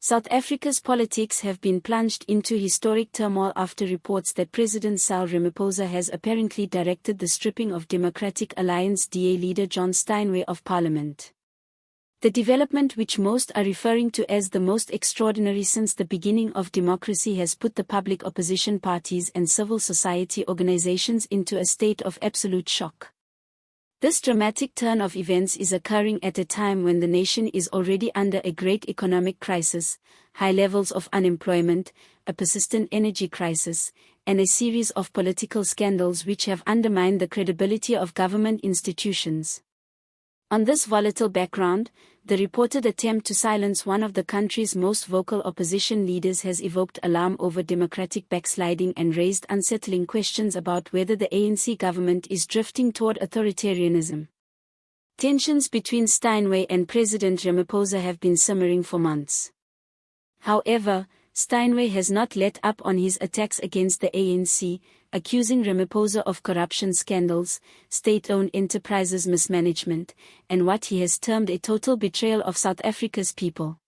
South Africa's politics have been plunged into historic turmoil after reports that President Cyril Ramaphosa has apparently directed the stripping of Democratic Alliance DA leader John Steinway of Parliament. The development, which most are referring to as the most extraordinary since the beginning of democracy, has put the public, opposition parties and civil society organizations into a state of absolute shock. This dramatic turn of events is occurring at a time when the nation is already under a great economic crisis, high levels of unemployment, a persistent energy crisis, and a series of political scandals which have undermined the credibility of government institutions. On this volatile background, the reported attempt to silence one of the country's most vocal opposition leaders has evoked alarm over democratic backsliding and raised unsettling questions about whether the ANC government is drifting toward authoritarianism. Tensions between Steinway and President Ramaphosa have been simmering for months. However, Steinway has not let up on his attacks against the ANC, accusing Ramaphosa of corruption scandals, state-owned enterprises mismanagement, and what he has termed a total betrayal of South Africa's people.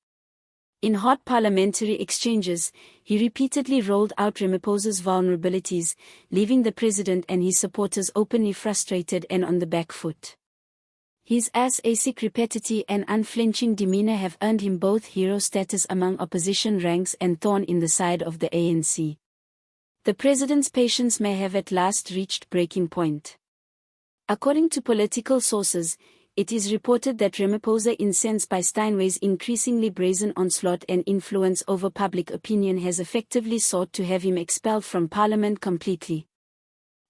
In hot parliamentary exchanges, he repeatedly rolled out Ramaphosa's vulnerabilities, leaving the president and his supporters openly frustrated and on the back foot. His ascetic rapidity and unflinching demeanor have earned him both hero status among opposition ranks and thorn in the side of the ANC. The president's patience may have at last reached breaking point. According to political sources, it is reported that Ramaphosa, incensed by Steinway's increasingly brazen onslaught and influence over public opinion, has effectively sought to have him expelled from parliament completely.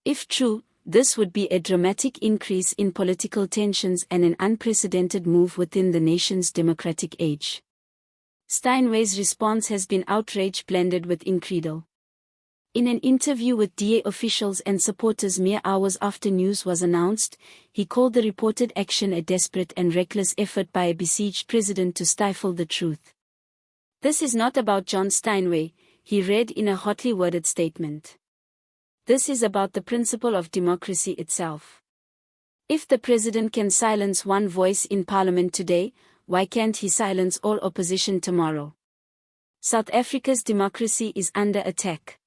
If true, this would be a dramatic increase in political tensions and an unprecedented move within the nation's democratic age. Steinway's response has been outrage blended with incredulity. In an interview with DA officials and supporters mere hours after news was announced, he called the reported action a desperate and reckless effort by a besieged president to stifle the truth. "This is not about John Steinway," he read in a hotly worded statement. "This is about the principle of democracy itself. If the president can silence one voice in parliament today, why can't he silence all opposition tomorrow? South Africa's democracy is under attack."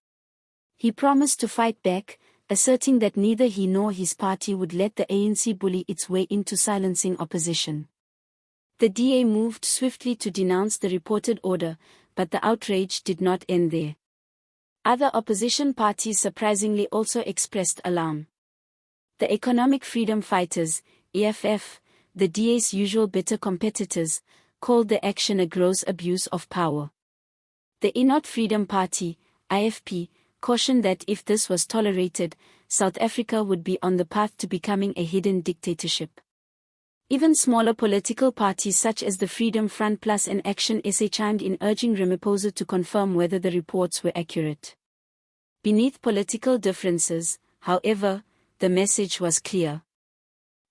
He promised to fight back, asserting that neither he nor his party would let the ANC bully its way into silencing opposition. The DA moved swiftly to denounce the reported order, but the outrage did not end there. Other opposition parties surprisingly also expressed alarm. The Economic Freedom Fighters, EFF, the DA's usual bitter competitors, called the action a gross abuse of power. The Inot Freedom Party, IFP, cautioned that if this was tolerated, South Africa would be on the path to becoming a hidden dictatorship. Even smaller political parties such as the Freedom Front Plus and Action SA chimed in, urging Ramaphosa to confirm whether the reports were accurate. Beneath political differences, however, the message was clear.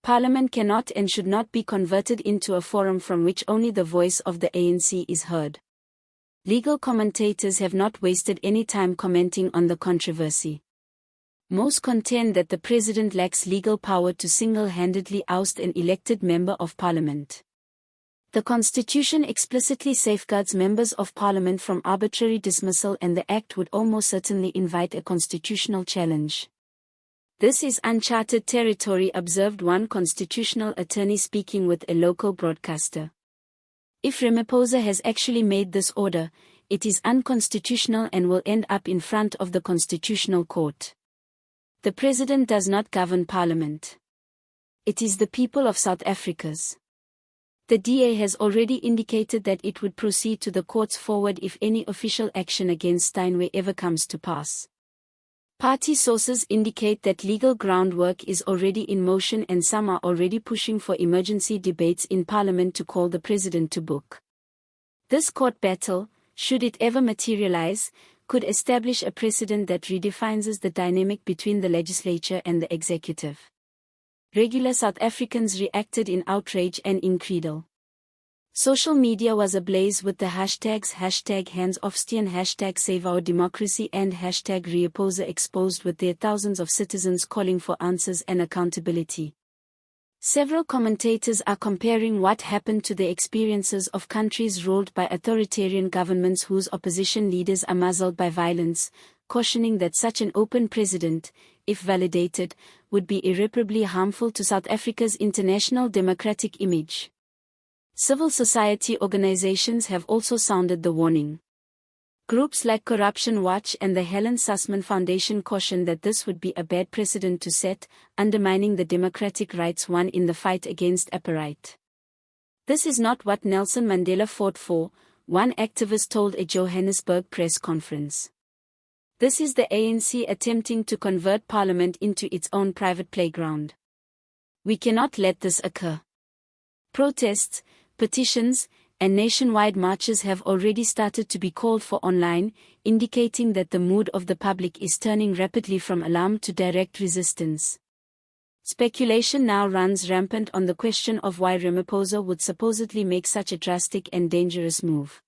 Parliament cannot and should not be converted into a forum from which only the voice of the ANC is heard. Legal commentators have not wasted any time commenting on the controversy. Most contend that the president lacks legal power to single-handedly oust an elected member of parliament. The Constitution explicitly safeguards members of parliament from arbitrary dismissal, and the act would almost certainly invite a constitutional challenge. "This is uncharted territory," observed one constitutional attorney speaking with a local broadcaster. "If Ramaphosa has actually made this order, it is unconstitutional and will end up in front of the Constitutional Court. The president does not govern parliament. It is the people of South Africa's." The DA has already indicated that it would proceed to the courts forward if any official action against Steinway ever comes to pass. Party sources indicate that legal groundwork is already in motion, and some are already pushing for emergency debates in Parliament to call the president to book. This court battle, should it ever materialize, could establish a precedent that redefines the dynamic between the legislature and the executive. Regular South Africans reacted in outrage and incredulity. Social media was ablaze with the hashtags #HandsOffSteen, #SaveOurDemocracy and #Ramaphosa exposed, with their thousands of citizens calling for answers and accountability. Several commentators are comparing what happened to the experiences of countries ruled by authoritarian governments whose opposition leaders are muzzled by violence, cautioning that such an open precedent, if validated, would be irreparably harmful to South Africa's international democratic image. Civil society organizations have also sounded the warning. Groups like Corruption Watch and the Helen Suzman Foundation caution that this would be a bad precedent to set, undermining the democratic rights won in the fight against apartheid. This is not what Nelson Mandela fought for, one activist told a Johannesburg press conference. This is the ANC attempting to convert parliament into its own private playground. We cannot let this occur. Protests, petitions, and nationwide marches have already started to be called for online, indicating that the mood of the public is turning rapidly from alarm to direct resistance. Speculation now runs rampant on the question of why Ramaphosa would supposedly make such a drastic and dangerous move.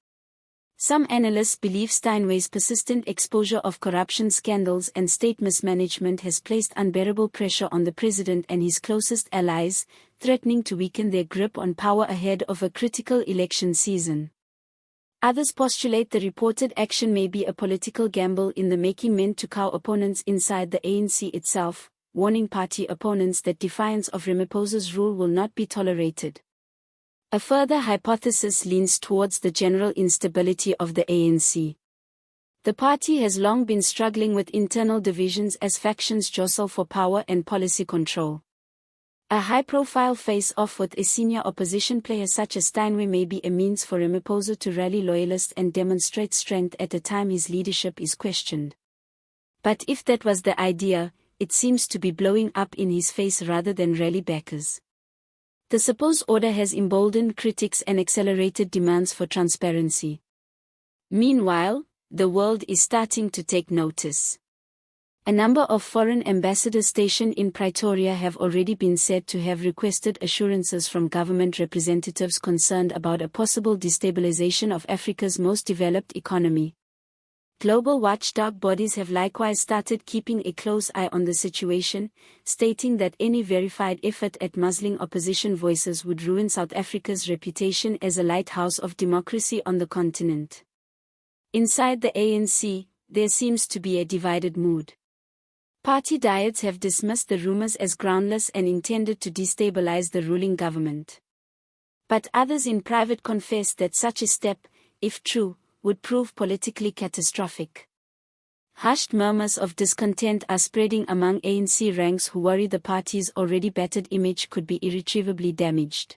Some analysts believe Steinway's persistent exposure of corruption scandals and state mismanagement has placed unbearable pressure on the president and his closest allies, threatening to weaken their grip on power ahead of a critical election season. Others postulate the reported action may be a political gamble in the making meant to cow opponents inside the ANC itself, warning party opponents that defiance of Ramaphosa's rule will not be tolerated. A further hypothesis leans towards the general instability of the ANC. The party has long been struggling with internal divisions as factions jostle for power and policy control. A high-profile face-off with a senior opposition player such as Steinway may be a means for Ramaphosa to rally loyalists and demonstrate strength at a time his leadership is questioned. But if that was the idea, it seems to be blowing up in his face rather than rally backers. The supposed order has emboldened critics and accelerated demands for transparency. Meanwhile, the world is starting to take notice. A number of foreign ambassadors stationed in Pretoria have already been said to have requested assurances from government representatives concerned about a possible destabilization of Africa's most developed economy. Global watchdog bodies have likewise started keeping a close eye on the situation, stating that any verified effort at muzzling opposition voices would ruin South Africa's reputation as a lighthouse of democracy on the continent. Inside the ANC, there seems to be a divided mood. Party diehards have dismissed the rumors as groundless and intended to destabilize the ruling government. But others in private confess that such a step, if true, would prove politically catastrophic. Hushed murmurs of discontent are spreading among ANC ranks who worry the party's already battered image could be irretrievably damaged.